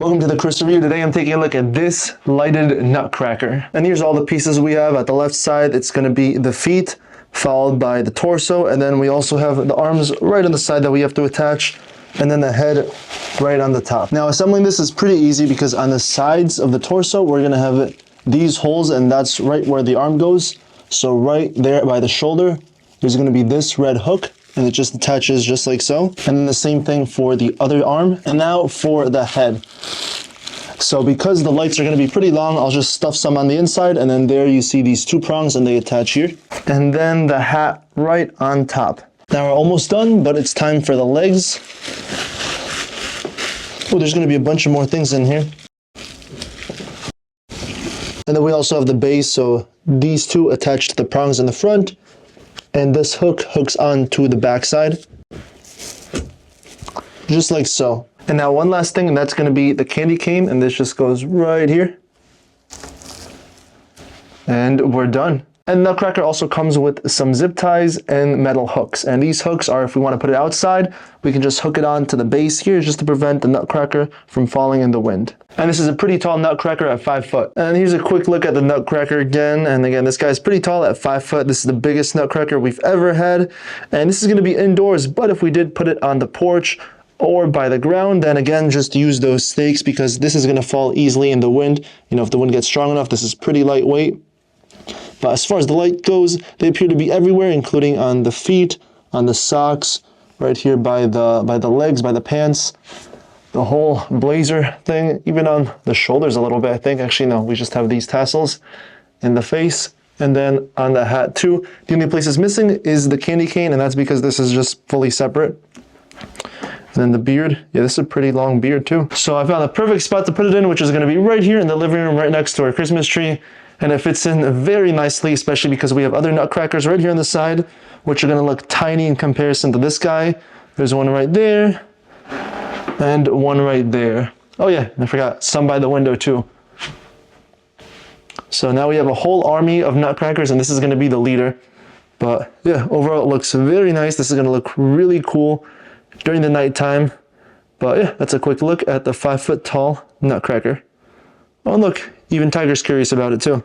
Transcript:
Welcome to the Chris Review. Today I'm taking a look at this lighted nutcracker. And here's all the pieces we have. At the left side, it's going to be the feet, followed by the torso, and then we also have the arms right on the side that we have to attach, and then the head right on the top. Now assembling this is pretty easy because on the sides of the torso, we're going to have these holes, and that's right where the arm goes. So right there by the shoulder, there's going to be this red hook, and it just attaches just like so. And then the same thing for the other arm. And now for the head. So because the lights are going to be pretty long, I'll just stuff some on the inside, and then there you see these two prongs and they attach here. And then the hat right on top. Now we're almost done, but it's time for the legs. Oh, there's going to be a bunch of more things in here. And then we also have the base, so these two attach to the prongs in the front. And this hook hooks onto the back side, just like so. And now one last thing, and that's going to be the candy cane, and this just goes right here. And we're done. And the nutcracker also comes with some zip ties and metal hooks. And these hooks are, if we want to put it outside, we can just hook it on to the base here just to prevent the nutcracker from falling in the wind. And this is a pretty tall nutcracker at 5 foot. And here's a quick look at the nutcracker again. And again, this guy's pretty tall at 5 foot. This is the biggest nutcracker we've ever had. And this is going to be indoors, but if we did put it on the porch or by the ground, then again, just use those stakes because this is going to fall easily in the wind. You know, if the wind gets strong enough, this is pretty lightweight. But as far as the light goes, they appear to be everywhere, including on the feet, on the socks, right here by the legs, by the pants, the whole blazer thing, even on the shoulders a little bit, I think. Actually, no, we just have these tassels in the face, and then on the hat too. The only place it's missing is the candy cane, and that's because this is just fully separate. And then the beard, yeah, this is a pretty long beard too. So I found the perfect spot to put it in, which is going to be right here in the living room, right next to our Christmas tree. And it fits in very nicely, especially because we have other nutcrackers right here on the side, which are going to look tiny in comparison to this guy. There's one right there, and one right there. Oh yeah, I forgot, some by the window too. So now we have a whole army of nutcrackers, and this is going to be the leader. But yeah, overall it looks very nice. This is going to look really cool during the nighttime. But yeah, that's a quick look at the 5 foot tall nutcracker. Oh, and look, even Tiger's curious about it too.